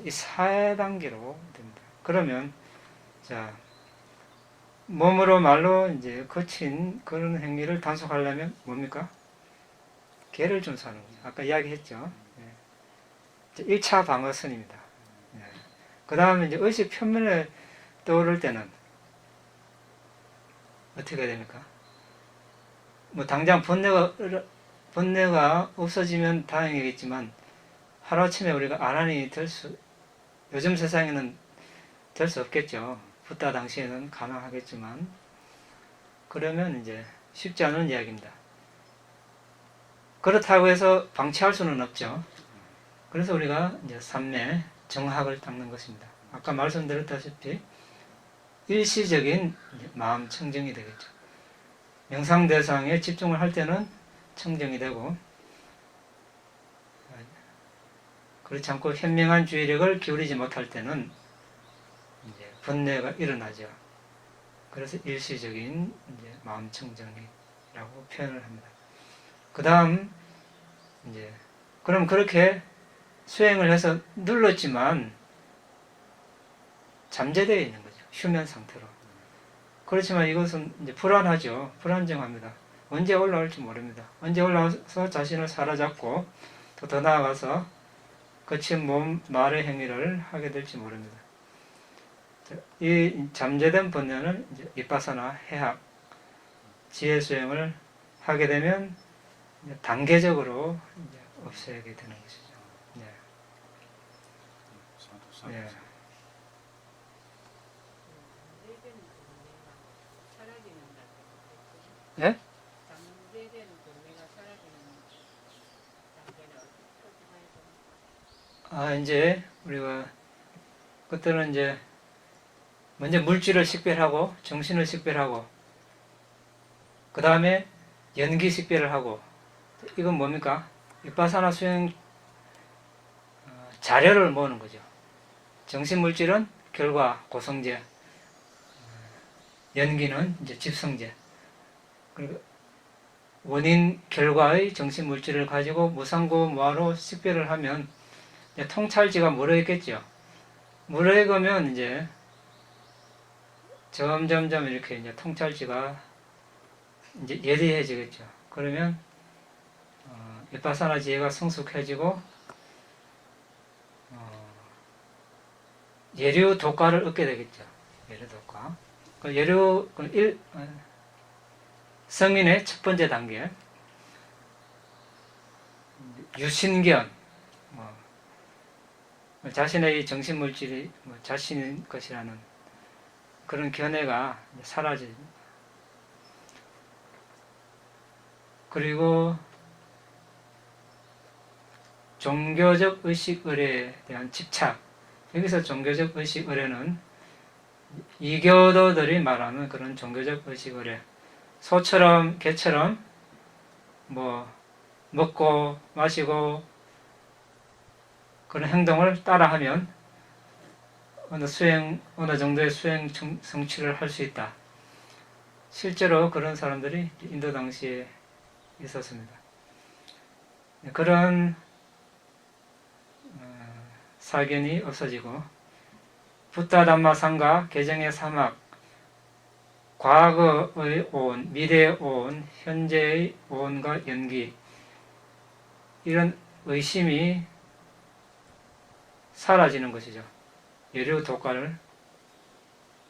이 4단계로 됩니다. 그러면 자, 몸으로 말로 이제 거친 그런 행위를 단속하려면 뭡니까? 계를 준수하는 거죠. 아까 이야기했죠. 1차 방어선입니다. 그 다음에 이제 의식 표면에 떠오를 때는 어떻게 됩니까? 당장 번뇌가 없어지면 다행이겠지만, 하루아침에 우리가 아란이 요즘 세상에는 될 수 없겠죠. 붓다 당시에는 가능하겠지만, 그러면 이제 쉽지 않은 이야기입니다. 그렇다고 해서 방치할 수는 없죠. 그래서 우리가 이제 삼매, 정학을 닦는 것입니다. 아까 말씀드렸다시피 일시적인 마음 청정이 되겠죠. 명상 대상에 집중을 할 때는 청정이 되고, 그렇지 않고 현명한 주의력을 기울이지 못할 때는 이제 번뇌가 일어나죠. 그래서 일시적인 이제 마음 청정이라고 표현을 합니다. 그 다음 이제 그럼 그렇게 수행을 해서 눌렀지만 잠재되어 있는 거죠. 휴면 상태로. 그렇지만 이것은 이제 불안하죠. 불안정합니다. 언제 올라올지 모릅니다. 언제 올라와서 자신을 사로잡고 또 더 나아가서 거친 몸, 말의 행위를 하게 될지 모릅니다. 이 잠재된 번뇌는 이제 비파사나 해학, 지혜 수행을 하게 되면 이제 단계적으로 이제 없애게 되는 것이죠. 네. 네. 예? 이제 우리가 그때는 이제 먼저 물질을 식별하고 정신을 식별하고 그 다음에 연기 식별을 하고, 이건 뭡니까? 비파사나 수행 자료를 모으는 거죠. 정신 물질은 결과, 고성제, 연기는 이제 집성제. 그리고 원인 결과의 정신 물질을 가지고 무상고 무아로 식별을 하면 통찰지가 무르익겠죠. 무르익으면 이제 점점점 이렇게 이제 통찰지가 이제 예리해지겠죠. 그러면 비파사나 지혜가 성숙해지고 예류 독과를 얻게 되겠죠. 예류 독과. 예류 성인의 첫 번째 단계, 유신견, 자신의 정신 물질이 자신인 것이라는 그런 견해가 사라집니다. 그리고 종교적 의식 의례에 대한 집착. 여기서 종교적 의식 의례는 이교도들이 말하는 그런 종교적 의식 의례. 소처럼 개처럼 먹고 마시고 그런 행동을 따라하면 어느 정도의 수행 성취를 할 수 있다. 실제로 그런 사람들이 인도 당시에 있었습니다. 그런 사견이 없어지고 붓다 담마 상가, 개정의 사막, 과거의 오온, 미래의 오온, 현재의 오온과 연기, 이런 의심이 사라지는 것이죠. 예류 독과를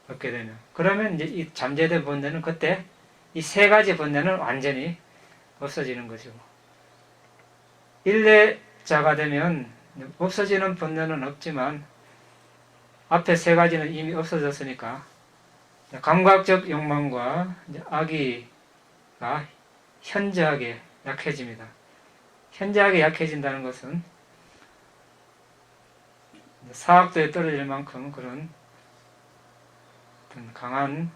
얻게 되면. 그러면 이제 이 잠재된 번뇌는 그때 이 세 가지 번뇌는 완전히 없어지는 것이고, 일례자가 되면 없어지는 번뇌는 없지만 앞에 세 가지는 이미 없어졌으니까 감각적 욕망과 악의가 현저하게 약해집니다. 현저하게 약해진다는 것은 사학도에 떨어질 만큼 그런 어떤 강한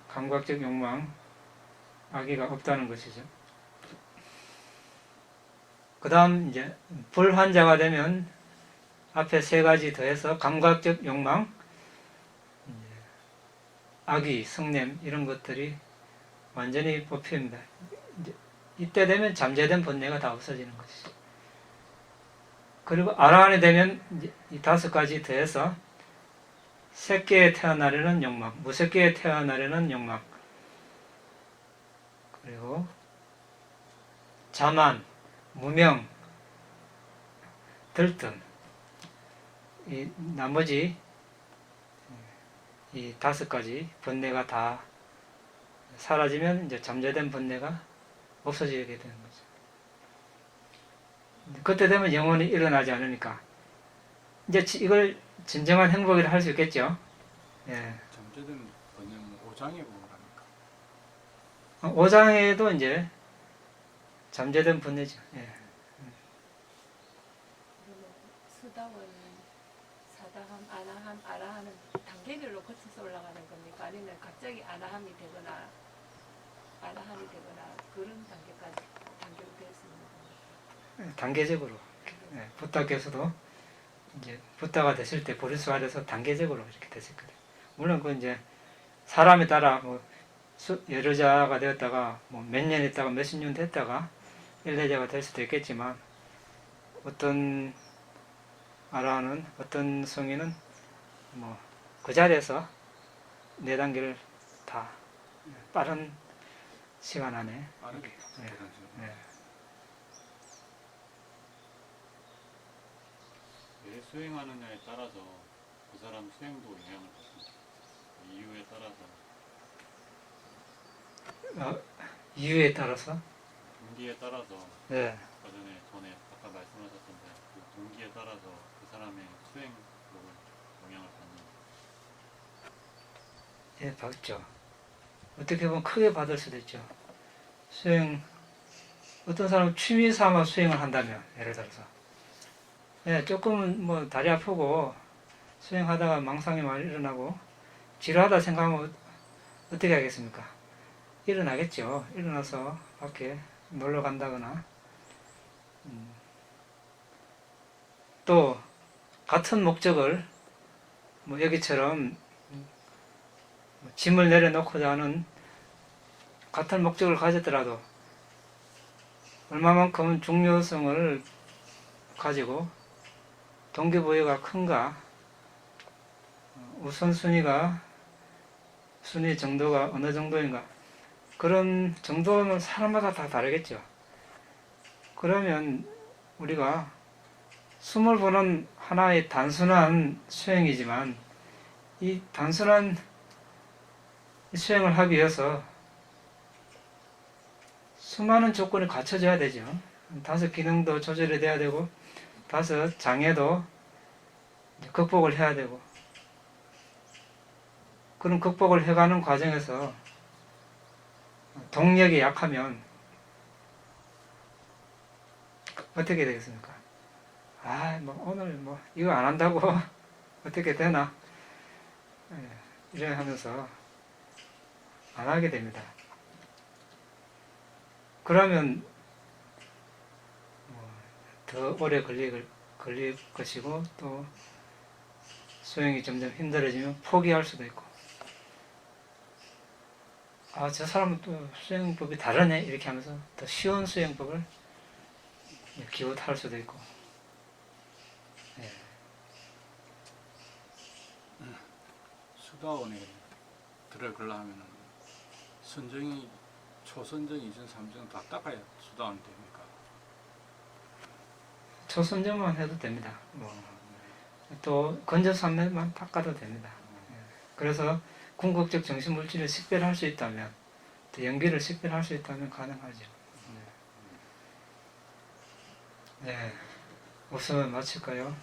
감각적 욕망, 악의가 없다는 것이죠. 그 다음 이제 불환자가 되면 앞에 세 가지 더해서 감각적 욕망, 악의, 성냄 이런 것들이 완전히 뽑힙니다. 이때 되면 잠재된 번뇌가 다 없어지는 것이죠. 그리고 아라한이 되면 이 다섯 가지 더해서 새끼에 태어나려는 욕망, 무새끼에 태어나려는 욕망, 그리고 자만, 무명, 들뜸, 이 나머지 이 다섯 가지 번뇌가 다 사라지면 이제 잠재된 번뇌가 없어지게 되는 거죠. 그때 되면 영혼이 일어나지 않으니까 이제 이걸 진정한 행복이라 할 수 있겠죠. 예. 잠재된 번뇌는 오장에 보라니까. 오장에도 이제 잠재된 번뇌죠. 예. 수다원, 사다함, 아나함, 아라함은 단계별로 거쳐서 올라가는 겁니까? 아니면 갑자기 아나함이 되거나 아라함이 되거나 그런 단계까지 단계로 될 수 있는 겁니까? 단계적으로. 예. 부다께서도 이제 부다가 됐을 때 보리수가 돼서 단계적으로 이렇게 됐었거든요. 물론 그 이제 사람에 따라 뭐 여러자가 되었다가 뭐 몇 년 있다가 몇십 년 됐다가 일대자가 될 수도 있겠지만 어떤 아라하는 어떤 성인은 뭐 그 자리에서 네 단계를 다 빠른 시간 안에 빠르게 네. 대단하죠. 네. 왜 수행하느냐에 따라서 그 사람 수행도 영향을 받습니다. 이유에 따라서 이유에 따라서 동기에 따라서 네. 아까 아까 말씀하셨던데 그 동기에 따라서 그 사람의 수행력을 영향을 받는 예, 받죠. 어떻게 보면 크게 받을 수도 있죠. 수행, 어떤 사람은 취미 삼아 수행을 한다면, 예를 들어서. 예, 조금은 뭐 다리 아프고 수행하다가 망상이 많이 일어나고 지루하다 생각하면 어떻게 하겠습니까? 일어나겠죠. 일어나서 밖에 놀러 간다거나, 또 같은 목적을 뭐 여기처럼 짐을 내려놓고자 하는 같은 목적을 가졌더라도 얼마만큼 중요성을 가지고 동기부여가 큰가, 우선순위 정도가 어느 정도인가, 그런 정도는 사람마다 다 다르겠죠. 그러면 우리가 숨을 보는 하나의 단순한 수행이지만 이 단순한 수행을 하기 위해서 수많은 조건이 갖춰져야 되죠. 다섯 기능도 조절이 돼야 되고 다섯 장애도 극복을 해야 되고, 그런 극복을 해가는 과정에서 동력이 약하면 어떻게 되겠습니까? 뭐 오늘 뭐 이거 안 한다고 어떻게 되나? 이래 하면서 안 하게 됩니다. 그러면 더 오래 걸릴 것이고 또 수행이 점점 힘들어지면 포기할 수도 있고, 저 사람은 또 수행법이 다르네 이렇게 하면서 더 쉬운 수행법을 기웃할 수도 있고. 수다원에 들어가려면 선정이 초선정, 이선, 삼정 다 닦아야 수다원 됩니까? 초선정만 해도 됩니다. 또 건조삼매만 닦아도 됩니다. 그래서 궁극적 정신물질을 식별할 수 있다면, 또 연기를 식별할 수 있다면 가능하죠. 네, 없으면 마칠까요?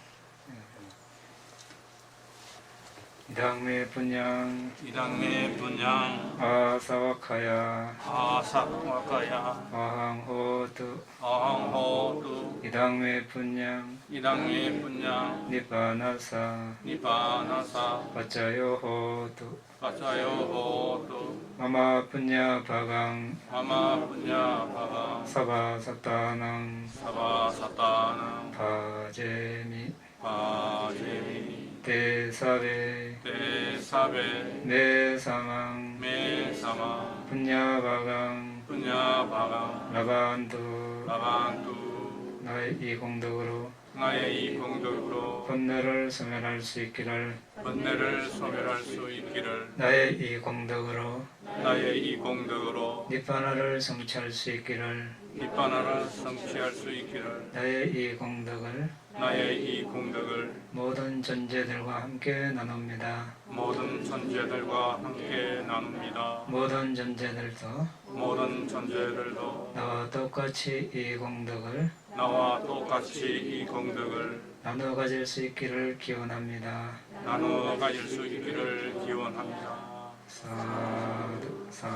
이당메 분양 이당메 분양 아사와카야 아사와카야 아항호두 아항호두 이당메 분양 이당메 분양 니바나사 니바나사 빠짜요호두 빠짜요호두 마마 분야 바강 아마 분야 바가 사바사타낭 사바사타나 바제미 바제미 대사베 대사베 메사망 메사마 분야바강 분야바가 라반두 라반두 나의 이 공덕으로 나의 이 공덕으로 번뇌를 소멸할 수 있기를 번뇌를 소멸할 수 있기를 나의 이 공덕으로 나의 이 공덕으로 니바나를 성취할 수 있기를 니바나를 성취할 수 있기를 나의 이 공덕을 나의 이 공덕을 모든 존재들과 함께 나눕니다. 모든 존재들과 함께 나눕니다. 모든 존재들도 모든 존재들도 나와 똑같이 이 공덕을 나와 똑같이 이 공덕을 나누어 가질 수 있기를 기원합니다. 나누어 가질 수 있기를 기원합니다. 사두 사